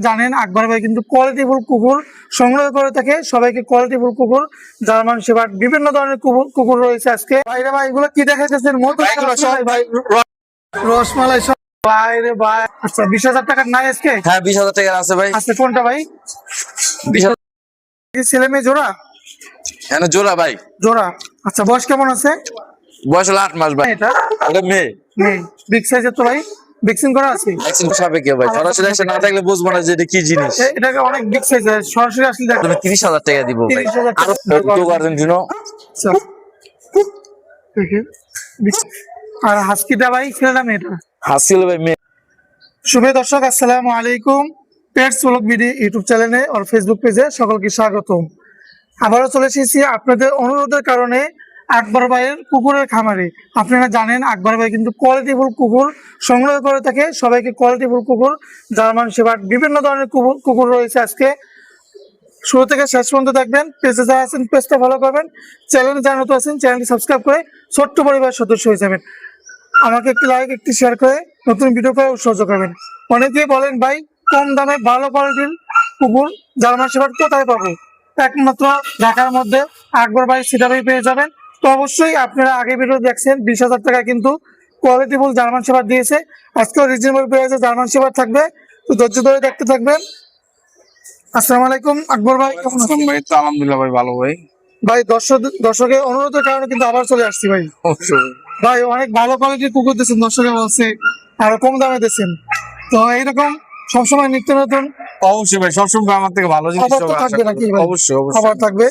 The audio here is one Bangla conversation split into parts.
জানেন আকবর ভাই কিন্তু কোয়ালিটিফুল কুকুর সংগ্রহ করে থাকে। সবাইকে কোয়ালিটিফুল কুকুর, জার্মান শেপার্ড, বিভিন্ন ধরনের কুকুর রয়েছে আজকে। ভাইরা ভাই এগুলো কি দেখাইতেছেন? ভাই রসমালাই সব বাইরে ভাই। আচ্ছা 20,000 টাকার নাই আজকে? হ্যাঁ 20,000 টাকার আছে ভাই। আজকে কোনটা ভাই? 20,000 ছেলে মেয়ে জোড়া? এনে জোড়া ভাই। জোড়া। আচ্ছা বয়স কেমন আছে? বয়স হলো 8 মাস ভাই। এটা মেয়ে। মেয়ে। বিগ সাইজের তো ভাই? ভ্যাকসিন করা আছে? ভ্যাকসিন সাপেক্ষে ভাই, সরাসরি এসে না দেখলে বুঝবো না যে এটা কি জিনিস। এটাকে অনেক বিগ সাইজ, সরাসরি আসলে দেখো। তুমি 30,000 টাকা দিব ভাই। 30,000 টাকা। আর তো আর্জেন্টিনো। আচ্ছা দেখেন। আর হাস্কিটা ভাই ছেলে না মেয়েটা? হাসিল ভাই মেয়ে। শুভ দর্শক আসসালামু আলাইকুম। পেটস ব্লগ বিডি ইউটিউব চ্যানেলে আর ফেসবুক পেজে সকলকে স্বাগতম। আবারও চলে এসেছি আপনাদের অনুরোধের কারণে আকবর ভাইয়ের কুকুরের খামারে। আপনারা জানেন আকবর ভাই কিন্তু কোয়ালিটিফুল কুকুর সংগ্রহ করে থাকে। সবাইকে কোয়ালিটিফুল কুকুর, জার্মান শেপার্ড, বিভিন্ন ধরনের কুকুর রয়েছে আজকে। শুরু থেকে শেষ পর্যন্ত দেখবেন। পেজে যারা আছেন পেজটা ফলো করবেন, চ্যানেলে যারা নতুন আছেন চ্যানেলটি সাবস্ক্রাইব করে ছোট্ট পরিবারের সদস্য হয়ে যাবেন। আমাকে একটি লাইক, একটি শেয়ার করে নতুন ভিডিও করে উৎসাহ করবেন। অনেকেই বলেন ভাই কম দামে ভালো কোয়ালিটির কুকুর জার্মান শেপার্ড কোথায় পাবো? একমাত্র ঢাকার মধ্যে আকবর ভাই সেটাই পেয়ে যাবেন। তো অবশ্যই আপনারা আগে ভিডিও দেখছেন 20,000 টাকা কিন্তু কোয়ালিটিফুল জার্মান শেপার্ড দিয়েছে। আজকেও রিজনেবল প্রাইসে জার্মান শেপার্ড থাকবে, তো ধৈর্য ধরে দেখতে থাকবেন। আসসালামু আলাইকুম আকবর ভাই, কেমন আছেন? ভাই তো আলহামদুলিল্লাহ ভাই, ভালো ভাই। ভাই দর্শকের অনুরোধের কারণে কিন্তু আবার চলে আসছি ভাই। ভাই অনেক ভালো কোয়ালিটির কুকুর দিচ্ছেন, দর্শকে বলছে আরো কম দামে দিচ্ছেন। তো এইরকম সবসময় নিত্য নতুন অবশ্যই ভাই, সবসময় আমার থেকে ভালো জিনিস থাকবে নাকি ভাই? অবশ্যই খবর থাকবে।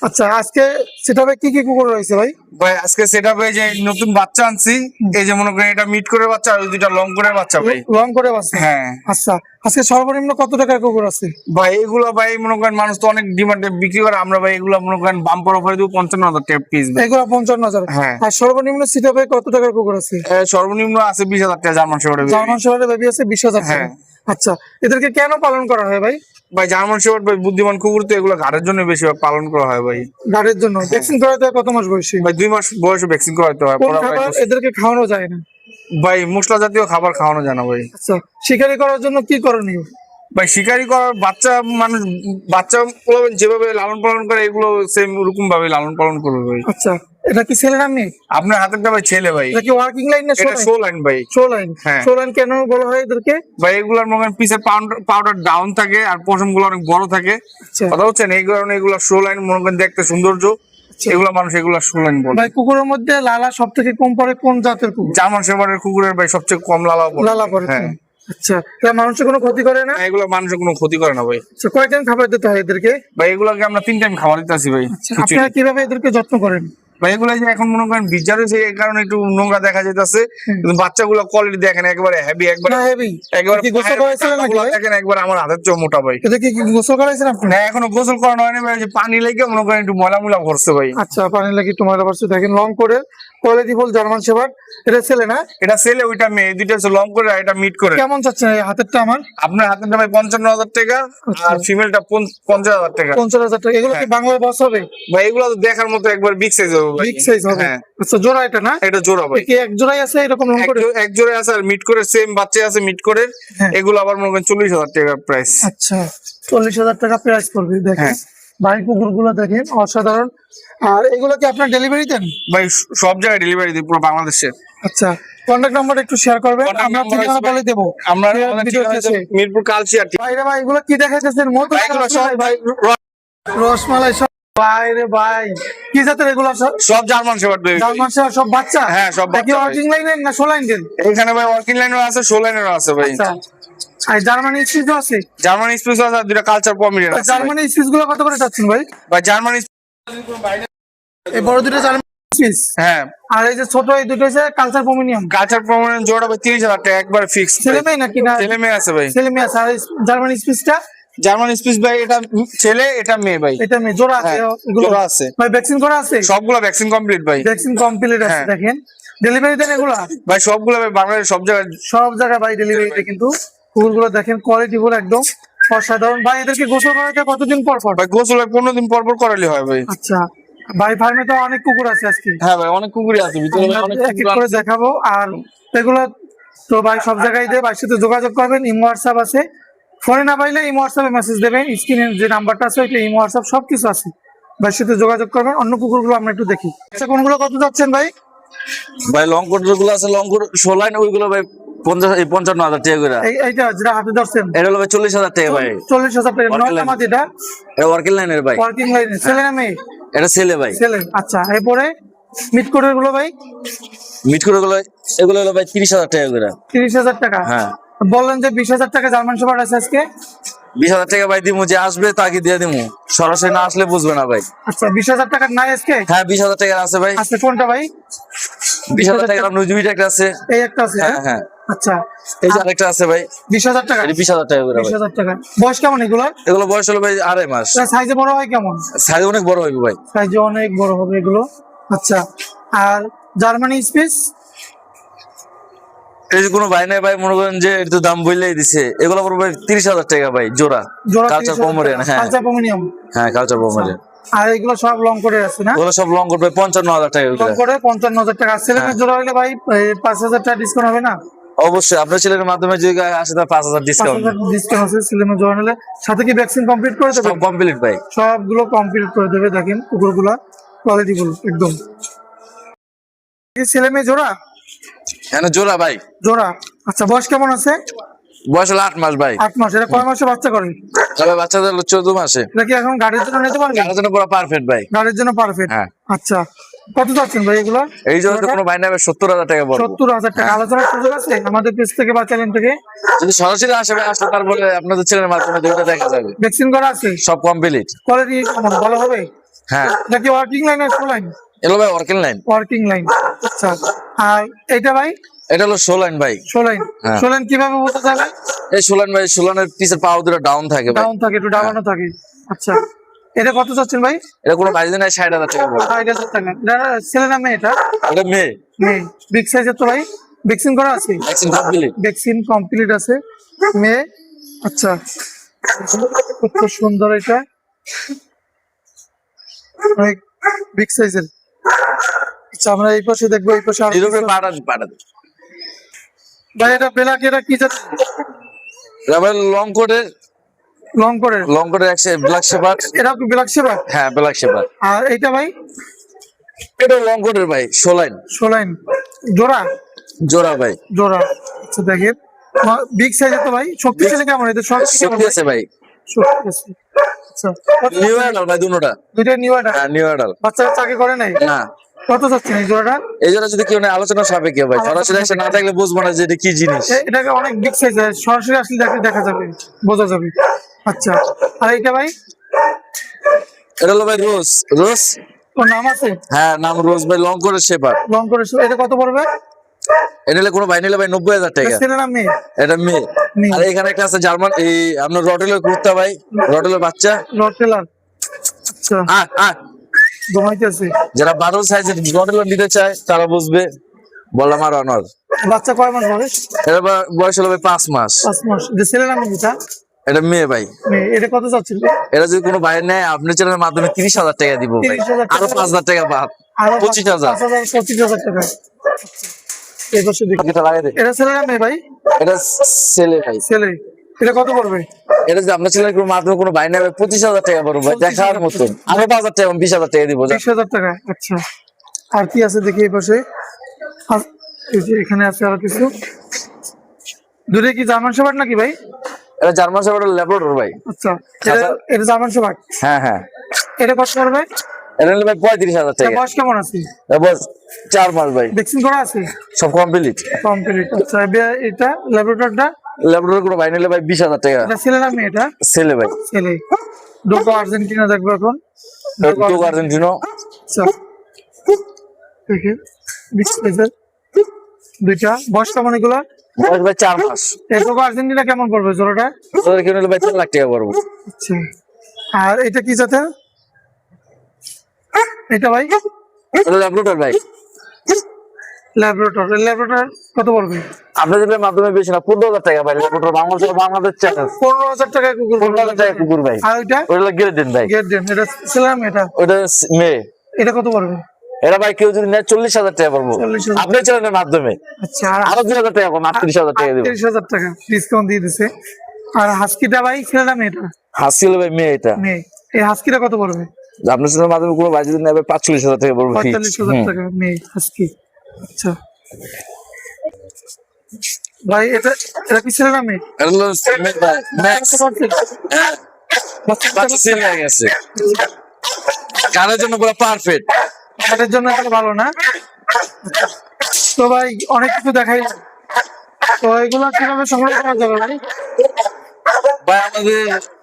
আচ্ছা আজকে সেটাবে কি কি কুকুর রয়েছে ভাই? ভাই আজকে সেটআপে যে নতুন বাচ্চা আনছি, এই যে মনে করেন এটা মিড করে বাচ্চা আর ওই দুইটা লং করে বাচ্চা ভাই। লং করে বাচ্চা? হ্যাঁ। আচ্ছা আজকে সর্বনিম্ন কত টাকার কুকুর আছে ভাই? এগুলো ভাই মনে করেন মানুষ তো অনেক ডিমান্ডে বিক্রি করে, আমরা ভাই এগুলো মনে করেন বাম্পার অফারে দেবো 55,000 টাকা পিস। এগুলো 55,000? হ্যাঁ। আর সর্বনিম্ন সেটাবে কত টাকার কুকুর আছে? সর্বনিম্ন আছে 20,000 টাকা জার্মান শেপার্ড। জার্মান শেপার্ডের বেবি আছে 20,000 টাকা? হ্যাঁ। আচ্ছা এদেরকে কেন পালন করা হয় ভাই? ভাই জার্মান শেপার্ড ভাই বুদ্ধিমান কুকুর, তো এগুলো ঘাড়ের জন্য বেশি পালন করা হয় ভাই। গাড়ির জন্য? ভ্যাকসিন করাতে হয় কত মাস বয়সে? ভাই 2 মাস বয়সে ভ্যাকসিন করাতে হয়। কোন খাবার এদেরকে খাওয়ানো যায় না? ভাই মশলা জাতীয় খাবার খাওয়ানো যায় না ভাই। আচ্ছা শিকারি করার জন্য কি করণীয়? ভাই শিকারি করার বাচ্চা মানুষ বাচ্চা যেভাবে লালন পালন করে এগুলো সেম ওরকম ভাবে লালন পালন করবে ভাই। আচ্ছা এটা কি ছেলে না মেয়ে? আপনার হাতেরটা ভাই ছেলে ভাই। এটা কি ওয়ার্কিং লাইন না এটা শো লাইন ভাই। Show line? হ্যাঁ। শো লাইন কেন বলা হয় এদেরকে ভাই? এগুলার মনে করেন পিসের পাউডার ডাউন থাকে আর পশম গুলো অনেক বড় থাকে। আচ্ছা কথা হচ্ছে না, এই কারণে এগুলা শো লাইন মনে করেন দেখতে সৌন্দর্য, এগুলা মানুষ এগুলা শো লাইন বলে। ভাই কুকুরের মধ্যে লালা সব থেকে কম পড়ে কোন জাতের কুকুর? জার্মান শেপার্ডের কুকুরের ভাই সবচেয়ে কম লালা পড়ে। লালা পড়ে? হ্যাঁ। আচ্ছা এটা মানুষের কোনো ক্ষতি করে না? এগুলো মানুষের কোনো ক্ষতি করে না ভাই। আচ্ছা কয় টাইম খাবার দিতে হয় এদেরকে ভাই এগুলাকে আমরা 3 টাইম খাবার দিতেছি ভাই। আপনারা কিভাবে এদেরকে যত্ন করেন? ভাই এগুলা যে এখন মনে করেন বিজার হয়েছে, এই কারণে একটু নোংরা দেখা যাইতেছে, কিন্তু বাচ্চাগুলো কোয়ালিটি দেখেন একবারে হেভি, একবারে হেভি। একবারে কি গোসল করাইছিলেন নাকি ভাই? দেখেন একবার আমার হাতের চেয়ে মোটা ভাই। এদেরকে কি গোসল করাইছেন আপনি? না এখনো গোসল করানো হয়নি ভাই, যে পানি লেগে মনে করেন একটু ময়লা মুলা ভরছে ভাই। আচ্ছা পানি লাগি তোমার আবার দেখেন লং করে কোয়ালিটিফুল জার্মান শেপার্ড। এটা ছেলে না? এটা ছেলে, ওইটা মেয়ে, দুইটা হচ্ছে লং করে আর এটা মিড করে। কেমন চাচ্ছেন এই হাতেরটা আমার? আপনার হাতেরটা ভাই 55,000 টাকা আর ফিমেলটা 50,000 টাকা। 50,000 টাকা? এগুলো কি বাংলায় বস হবে ভাই? এগুলো তো দেখার মতো একবার বিগ সাইজ হবে ভাই। বিগ সাইজ হবে? হ্যাঁ। আচ্ছা জোড়া এটা না? এটা জোড়া ভাই। কি এক জোড়াই আছে এরকম লং করে? এক জোড়া আছে আর মিড করে সেম বাচ্চা আছে মিড করে। হ্যাঁ। এগুলো আবার মনে করেন 40,000 টাকা প্রাইস। আচ্ছা 40,000 টাকা প্রাইস পড়বে। দেখেন ভাই কুকুরগুলো দেখেন অসাধারণ। আর এগুলো কি আপনার ডেলিভারি দেন? ভাই সব জায়গায় ডেলিভারি দিই পুরো বাংলাদেশে। আচ্ছা কন্টাক্ট নাম্বার একটু শেয়ার করবেন, আমরা ঠিকানা বলে দেব। আমরা মিরপুর কালচিয়া। ভাইরা ভাই এগুলো কি দেখাইতেছেন? ভাই রসমালাই সব বাইরে ভাই। কি জাতের এগুলো? সব জার্মান শেপার্ড ভাই। জার্মান শেপার্ড সব বাচ্চা? হ্যাঁ সব কি বাচ্চা। ওয়ার্কিং লাইনের না শো লাইনের? এখানে ভাই ওয়ার্কিং লাইনও আছে, শো লাইনেরও আছে ভাই। আচ্ছা আর জার্মানি স্পিচও আছে? জার্মান স্পিচ আছে আর দুইটা কালচার পমিরেন আছে। জার্মানি স্পিচ গুলো কত করে চাচ্ছেন ভাই? ভাই জার্মান এই বড় দুটো জার্মানি স্পিচ, হ্যাঁ, আর এই যে ছোট এই দুটো হচ্ছে কালচার পমিনিয়াম। কালচার পমিরেন জোড়া ভাই 30,000 টাকা একবার ফিক্স। ছেলে মেয়ে নাকি? না ছেলে মেয়ে আছে ভাই। ছেলে মেয়ে আছে। আর জার্মানি স্পিচটা? জার্মান স্পিচ ভাই এটা ছেলে এটা মেয়ে ভাই। এটা মেয়ে জোড়া আছে? এগুলো জোড়া আছে ভাই ভ্যাকসিন করা আছে? সবগুলো ভ্যাকসিন কমপ্লিট ভাই। ভ্যাকসিন কমপ্লিট আছে। দেখেন ডেলিভারি দেন এগুলা? ভাই সবগুলো ভাই বাংলাদেশ সব জায়গায় ভাই ডেলিভারি দেয় কিন্তু। কুকুরগুলো দেখেন কোয়ালিটি ফুল একদম অসাধারণ। ভাই এদেরকে গোসল করাতে কতদিন পর পর? ভাই গোসল 15 দিন পর পর করালে হয় ভাই। আচ্ছা ভাই ফার্মে তো অনেক কুকুর আছে আজকে। হ্যাঁ ভাই অনেক কুকুরই আছে ভিতরে, অনেক এক এক করে দেখাবো। আর এগুলো তো ভাই সব জায়গায় দিয়ে ভাইয়ের সাথে যোগাযোগ করবেন, ইমো হোয়াটসঅ্যাপ আছে, ফোনে না পাইলে এই হোয়াটসঅ্যাপে মেসেজ দেবেন, স্ক্রিনের যে নাম্বারটা আছে ওইটা এই হোয়াটসঅ্যাপ সবকিছু আছে, ভাইয়ের সাথে যোগাযোগ করবেন। অন্য কুকুরগুলো আমরা একটু দেখি। আচ্ছা কোনগুলো কত যাচ্ছেন ভাই? ভাই লং কোট গুলো আছে, লং কোট 16 লাইন, ওইগুলো ভাই 55,000 টাকা করে। এইটা যেটা হাতে ধরছেন এটা হলো ভাই 40,000 টাকা ভাই। 40,000 টাকা। Working নয়টা line। মাছ এটা এটা ওয়ার্কিং লাইনের ভাই, ওয়ার্কিং লাইনে, ছেলে না মেয়ে? এটা ছেলে ভাই। ছেলে। আচ্ছা এরপরে মিট কোটের গুলো ভাই? মিট করে গুলো এগুলো হলো ভাই 30,000 টাকা করে। 30,000 টাকা। হ্যাঁ। বললেন যে 20,000 টাকা জার্মান শেফার্ড আছে আজকে। 20,000 টাকা ভাই দিমু, যে আসবে তাকে দিয়ে দিমু, সরাসরি না আসলে বুঝবে না ভাই। আচ্ছা 20,000 টাকার নাই আজকে? হ্যাঁ 20,000 টাকা আছে ভাই। আচ্ছা কোনটা ভাই? 20,000 টাকা আপনার দুইটা একটা আছে। এই একটা আছে। হ্যাঁ হ্যাঁ। আচ্ছা এই যে আরেকটা আছে ভাই, 20,000 টাকা। এটা 20,000 টাকা করে ভাই। 20,000 টাকা। বয়স কেমন এগুলো? এগুলো বয়স হলো ভাই 2.5 মাস। সাইজে বড় হয় কেমন? সাইজ অনেক বড় হইবে ভাই। সাইজে অনেক বড় হবে এগুলো। আচ্ছা আর জার্মানি স্পেস? এই যে কোনো ভাই নাই ভাই, মনে করেন যে একটু দাম বললেই দিছে, এগুলো পড়বে 30,000 টাকা ভাই জোড়া। জোড়া কালচার পমরিয়ান। হ্যাঁ কালচার পমরিয়ান। হ্যাঁ কালচার পমরিয়ান। আর এগুলো সব লং করে আছে না? ওগুলো সব লং করবে 55,000 টাকা লং করে। করে 55,000 টাকা। ছেলেমেয়ে জোড়া হইলে ভাই 5,000 টাকা ডিসকাউন্ট হবে না? অবশ্যই আপনার ছেলের মাধ্যমে যদি আসে তার 5,000 ডিসকাউন্ট। 5,000 ডিসকাউন্ট আছে ছেলেমেয়ে জোড়া নিলে। সাথে কি ভ্যাকসিন কমপ্লিট করে দেবে? সব কমপ্লিট ভাই। সবগুলো কমপ্লিট করে দেবে। দেখেন কুকুরগুলা কোয়ালিটি গুলো একদম। এই ছেলেমেয়ে জোড়া? হ্যাঁ জোড়া ভাই। জোড়া। আচ্ছা বয়স কেমন আছে? বয়স হলো 8 মাস ভাই। 8 মাস। এটা কয় মাসে বাচ্চা করে? তবে বাচ্চাদের হলো 14 মাসে। এটা কি এখন গাড়ির জন্য নিতে পারবে? তার জন্য পুরো পারফেক্ট ভাই। গাড়ির জন্য পারফেক্ট। হ্যাঁ। আচ্ছা কত যাচ্ছেন ভাই এগুলো? এই জন্য তো কোনো ভাই নেবে 70,000 টাকা পড়বে। 70,000 টাকা। আলোচনার সুযোগ আছে আমাদের পেজ থেকে বা চ্যানেল থেকে? যদি সরাসরি আসে ভাই, আসলে তারপরে আপনাদের ছেলের মাধ্যমে দুইটা দেখা যাবে। ভ্যাকসিন করা আছে? সব কমপ্লিট। কোয়ালিটি কেমন ভালো হবে? হ্যাঁ এটা কি ওয়ার্কিং লাইন না ফোর লাইন? এলো ভাই ওয়ার্কিং লাইন। Working line. আচ্ছা আর এটা ভাই? এটা হলো 16 লাইন ভাই। 16 লাইন। হ্যাঁ। 16 লাইন কিভাবে বোঝা যাবে? এই 16 লাইন ভাই, 16 লাইনের পিছের পাও দুটো ডাউন থাকে ভাই। ডাউন থাকে, একটু ডাবানো থাকে। আচ্ছা এটা কত চাচ্ছেন ভাই? এটা কোনো ভাই নাই 60,000 টাকা পড়বে। 60,000 টাকা। এটা ছেলে না মেয়ে? এটা এটা মেয়ে। মেয়ে। বিগ সাইজের তো ভাই? ভ্যাকসিন করা আছে? Vaccine complete. ভ্যাকসিন কমপ্লিট আছে। মেয়ে। আচ্ছা কত সুন্দর এটা, অনেক বিগ সাইজের। আচ্ছা আমরা এই পাশে দেখবো, এই পাশে আরো ইউরোপে কিছু। পাঠাতে। ভাই এটা বেলাক, এটা কি জাত? এটা ভাই লং কোটের, লং করে? লং কোটের একশো ব্ল্যাক শেপার্ড। এটা কি ব্ল্যাক শেপার্ড? হ্যাঁ ব্ল্যাক শেপার্ড। আর এইটা ভাই? এটা লং কোটের ভাই 16 লাইন। 16 লাইন। জোড়া? জোড়া ভাই। জোড়া। আচ্ছা দেখেন বিগ সাইজের তো ভাই। শক্তিশালী কেমন এদের? শক্তি আছে ভাই। শক্তি আছে। আচ্ছা নিউ অ্যাডাল ভাই দুটোটা। দুইটা নিউ এটা? হ্যাঁ নিউ অ্যাডাল। বাচ্চা চাকে করে নাই? না। কত চাচ্ছেন এই জোড়াটা? এই জন্য যদি কেউ আলোচনা সাপেক্ষে ভাই, সরাসরি এসে না দেখলে বুঝবো না যে এটা কি জিনিস। এটাকে অনেক বিগ সাইজ, সরাসরি আসলে দেখা যাবে, বোঝা যাবে। আচ্ছা আর এইটা ভাই? এটা হলো ভাই রোজ। রোজ ওর নাম আছে? হ্যাঁ নাম রোজ ভাই, লং কোটের শেপার্ড। লং করে। এটা কত পড়বে? এটা নিলে কোনো ভাই নিলে ভাই 90,000 টাকা। ছেলে না মেয়ে? এটা মেয়ে। মেয়ে। আর এখানে একটা আছে জার্মান, এই আপনার রটেলের কুর্তা ভাই, রটেলের বাচ্চা। রটেলার। আচ্ছা ঘুমাইতেছে। যারা 12 সাইজের রটেলার নিতে চায় তারা বুঝবে, বললাম আর অনর। বাচ্চা কয় মাস বয়স? এটা বয়স হলো ভাই 5 মাস। 5 মাস। যে ছেলে না মেয়ে? এটা মেয়ে ভাই। মেয়ে। এটা কত চাচ্ছিল? এটা যদি কোনো বাইরে নেয় আপনার চ্যানেলের মাধ্যমে 30,000 টাকা দিব ভাই। 30,000 টাকা। আরো 5,000 টাকা বাদ, আরো 25,000। 25,000 টাকা। এই পাশে দেখি। এটা লাগাই দে। এটা ছেলে না মেয়ে ভাই? এটা ছেলে ভাই। ছেলে। এটা কত পড়বে? এটা যদি আপনার ছেলের কোনো মাধ্যমে কোনো বাইরে নেবে 25,000 টাকা পড়বে ভাই, দেখার মতন। আরো 5,000 টাকা 20,000 টাকা দিব। 20,000 টাকা। আচ্ছা আর কি আছে দেখি এই পাশে। আর এই যে এখানে আছে আরো কিছু। দূরে কি জার্মান শেফার্ড নাকি ভাই? এটা জার্মান শেফার্ড ল্যাব্রাডর ভাই। আচ্ছা এটা জার্মান শেফার্ড। হ্যাঁ হ্যাঁ। এটা কত পড়বে? এটা নিলে ভাই 35,000 টাকা। বয়স কেমন আছে? বয়স 4 মাস ভাই। ভ্যাকসিন করা আছে? সব কমপ্লিট। কমপ্লিট। আচ্ছা এটা ল্যাবরেটরিটা? ল্যাব্রাডর কোনো ভাই নিলে ভাই 20,000 টাকা। এটা ছেলে না মেয়ে? এটা ছেলে ভাই। ছেলে। ডোগো আর্জেন্টিনা দেখবো এখন। ডোগো আর্জেন্টিনো। আচ্ছা দেখি বিগ সাইজের দুইটা। বয়স কেমন এগুলা? বয়স ভাই 4 মাস। এই ডোগো আর্জেন্টিনা কেমন পড়বে জোড়াটা? ওদের কিনে নিলে ভাই 4 লাখ টাকা পড়বে। আচ্ছা আর এটা কি জাতের? এটা ভাই? এটা ল্যাব্রাডর ভাই। ল্যাবরেটর। ল্যাবরেটর কত পড়বে? আপনাদের মাধ্যমে বেশি না, 15,000 টাকা ভাই। ল্যাব্রাডর বাংলাদেশ চ্যানেল 15,000 টাকা কুকুর। 15,000 টাকা কুকুর ভাই। আর ওইটা? ওটা গ্রেডেন ভাই। গেট দেন। এটা ছেলে না মেয়ে? এটা ওটা মেয়ে। এটা কত পড়বে? এটা ভাই কেউ যদি নেয় 40,000 টাকা পড়বো 40,000 আপনার চ্যানেলের মাধ্যমে। আচ্ছা আর আরো 2,000 টাকা কম, 38,000 টাকা দিব। 30,000 টাকা ডিসকাউন্ট দিয়ে দিছে। আর হাস্কিটা ভাই ছেলে না মেয়েটা? হাসি হলো ভাই মেয়ে এটা। মেয়ে। এই হাস্কিটা কত পড়বে? আপনার সাথে মাধ্যমে কোনো ভাই যদি নেবে 45,000 টাকা পড়বে। 45,000 টাকা মেয়ে হাস্কি। আচ্ছা ভাই এটা এটা কি ছেলে না মেয়ে? ম্যাক্স বাচ্চা সেল হয়ে গেছে, কানের জন্য পুরো পারফেক্ট। এটার জন্য এটা ভালো না? তো ভাই অনেক কিছু দেখাই, তো এগুলো কিভাবে সংগ্রহ করা যাবে ভাই? ভাই আমাদের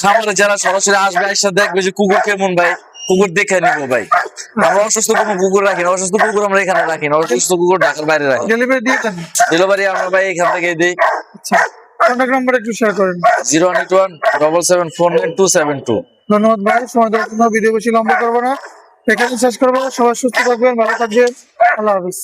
খামারে যারা সরাসরি আসবে এসে দেখবে যে কুকুর কেমন, ভাই কুকুর দেখে নিবো ভাই। আমরা অসুস্থ কোনো কুকুর রাখি না, অসুস্থ কুকুর আমরা এখানে রাখি না, অসুস্থ কুকুর ঢাকার বাইরে রাখি। ডেলিভারি দিয়ে দেন? ডেলিভারি আমরা ভাই এখান থেকে দিই। আচ্ছা কন্ট্যাক্ট নাম্বার একটু শেয়ার করেন। 08177749272। ধন্যবাদ ভাই, সময় দেওয়ার জন্য। ভিডিও বেশি লম্বা করবো না, এখানে শেষ করবো। সবাই সুস্থ থাকবেন, ভালো থাকবেন, আল্লাহ হাফিজ।